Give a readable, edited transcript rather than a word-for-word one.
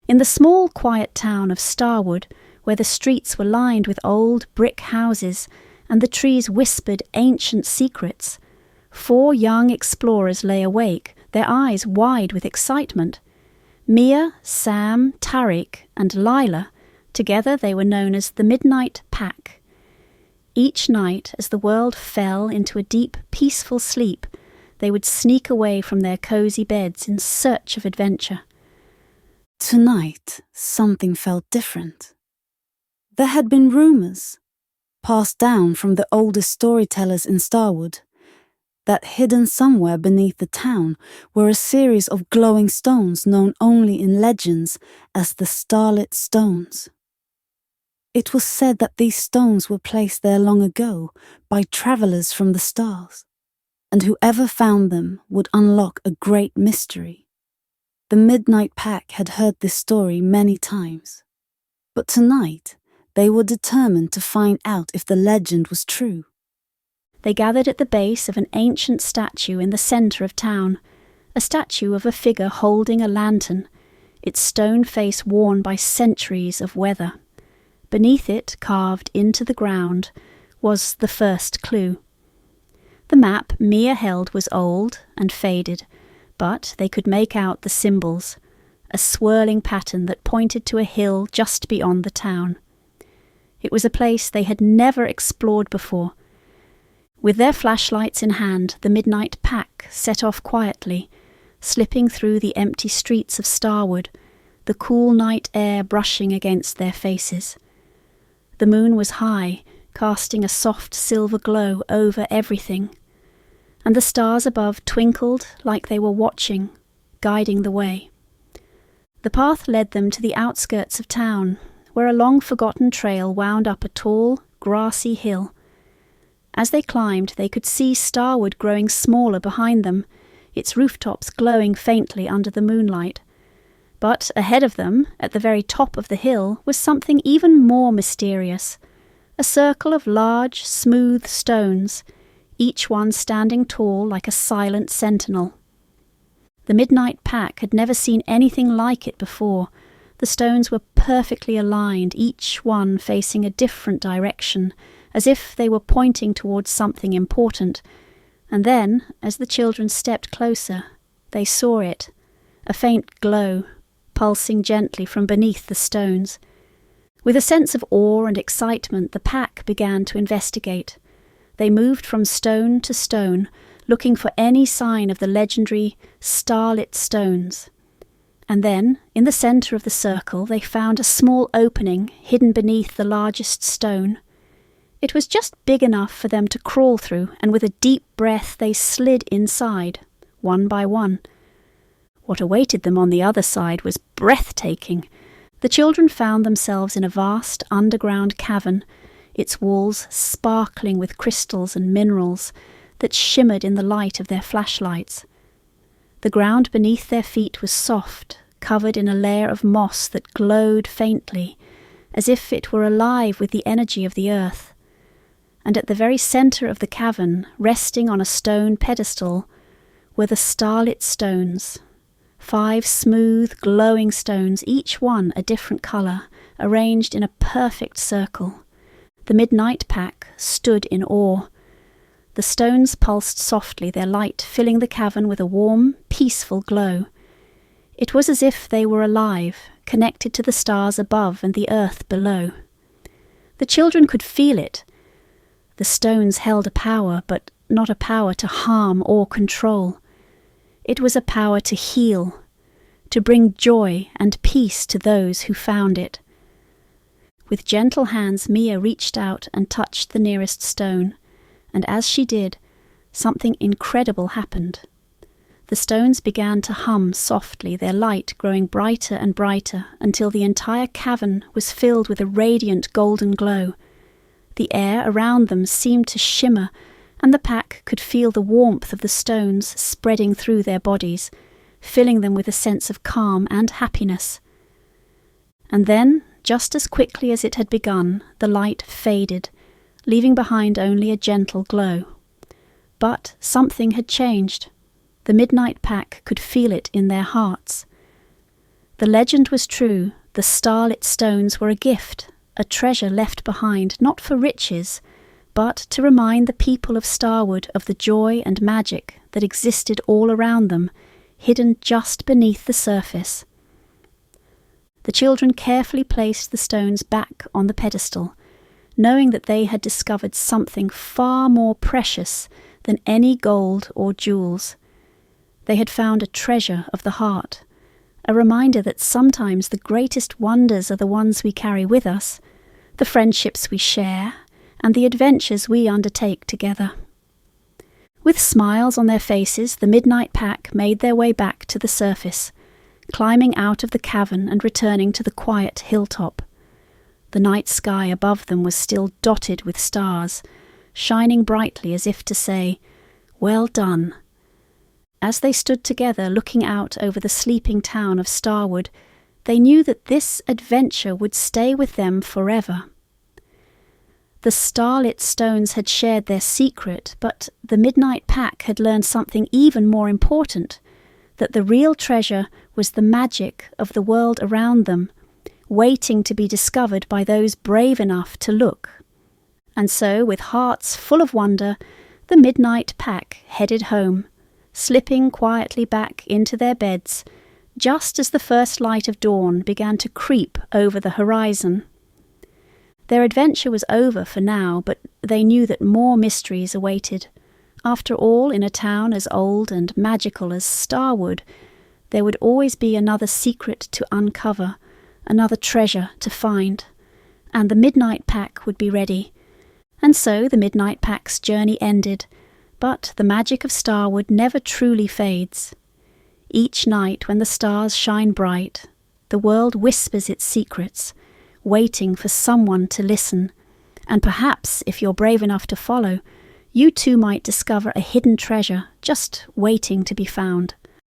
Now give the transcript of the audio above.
In the small, quiet town of Starwood, where the streets were lined with old brick houses and the trees whispered ancient secrets, 4 young explorers lay awake, their eyes wide with excitement. Mia, Sam, Tariq, and Lila, together they were known as the Midnight Pack. Each night, as the world fell into a deep, peaceful sleep, they would sneak away from their cosy beds in search of adventure. Tonight, something felt different. There had been rumours, passed down from the oldest storytellers in Starwood, that hidden somewhere beneath the town were a series of glowing stones known only in legends as the Starlit Stones. It was said that these stones were placed there long ago by travellers from the stars, and whoever found them would unlock a great mystery. The Midnight Pack had heard this story many times, but tonight they were determined to find out if the legend was true. They gathered at the base of an ancient statue in the centre of town, a statue of a figure holding a lantern, its stone face worn by centuries of weather. Beneath it, carved into the ground, was the first clue. The map Mia held was old and faded, but they could make out the symbols, a swirling pattern that pointed to a hill just beyond the town. It was a place they had never explored before. With their flashlights in hand, the Midnight Pack set off quietly, slipping through the empty streets of Starwood, the cool night air brushing against their faces. The moon was high, casting a soft silver glow over everything, and the stars above twinkled like they were watching, guiding the way. The path led them to the outskirts of town, where a long-forgotten trail wound up a tall, grassy hill. As they climbed, they could see Starwood growing smaller behind them, its rooftops glowing faintly under the moonlight. But ahead of them, at the very top of the hill, was something even more mysterious, a circle of large, smooth stones, each one standing tall like a silent sentinel. The Midnight Pack had never seen anything like it before. The stones were perfectly aligned, each one facing a different direction, as if they were pointing towards something important. And then, as the children stepped closer, they saw it, a faint glow, pulsing gently from beneath the stones. With a sense of awe and excitement, the pack began to investigate. They moved from stone to stone, looking for any sign of the legendary Starlit Stones. And then, in the centre of the circle, they found a small opening hidden beneath the largest stone. It was just big enough for them to crawl through, and with a deep breath they slid inside, one by one. What awaited them on the other side was breathtaking. The children found themselves in a vast underground cavern, its walls sparkling with crystals and minerals that shimmered in the light of their flashlights. The ground beneath their feet was soft, covered in a layer of moss that glowed faintly, as if it were alive with the energy of the earth. And at the very centre of the cavern, resting on a stone pedestal, were the Starlit Stones, 5 smooth, glowing stones, each one a different colour, arranged in a perfect circle. The Midnight Pack stood in awe. The stones pulsed softly, their light filling the cavern with a warm, peaceful glow. It was as if they were alive, connected to the stars above and the earth below. The children could feel it. The stones held a power, but not a power to harm or control. It was a power to heal, to bring joy and peace to those who found it. With gentle hands, Mia reached out and touched the nearest stone, and as she did, something incredible happened. The stones began to hum softly, their light growing brighter and brighter until the entire cavern was filled with a radiant golden glow. The air around them seemed to shimmer, and the pack could feel the warmth of the stones spreading through their bodies, filling them with a sense of calm and happiness. And then, just as quickly as it had begun, the light faded, leaving behind only a gentle glow. But something had changed. The Midnight Pack could feel it in their hearts. The legend was true. The Starlit Stones were a gift, a treasure left behind, not for riches, but to remind the people of Starwood of the joy and magic that existed all around them, hidden just beneath the surface. The children carefully placed the stones back on the pedestal, knowing that they had discovered something far more precious than any gold or jewels. They had found a treasure of the heart, a reminder that sometimes the greatest wonders are the ones we carry with us, the friendships we share, and the adventures we undertake together. With smiles on their faces, the Midnight Pack made their way back to the surface, climbing out of the cavern and returning to the quiet hilltop. The night sky above them was still dotted with stars, shining brightly as if to say, "Well done." As they stood together looking out over the sleeping town of Starwood, they knew that this adventure would stay with them forever. The Starlit Stones had shared their secret, but the Midnight Pack had learned something even more important, that the real treasure was the magic of the world around them, waiting to be discovered by those brave enough to look. And so, with hearts full of wonder, the Midnight Pack headed home, slipping quietly back into their beds, just as the first light of dawn began to creep over the horizon. Their adventure was over for now, but they knew that more mysteries awaited. After all, in a town as old and magical as Starwood, there would always be another secret to uncover, another treasure to find, and the Midnight Pack would be ready. And so the Midnight Pack's journey ended, but the magic of Starwood never truly fades. Each night when the stars shine bright, the world whispers its secrets, waiting for someone to listen, and perhaps, if you're brave enough to follow, you too might discover a hidden treasure just waiting to be found.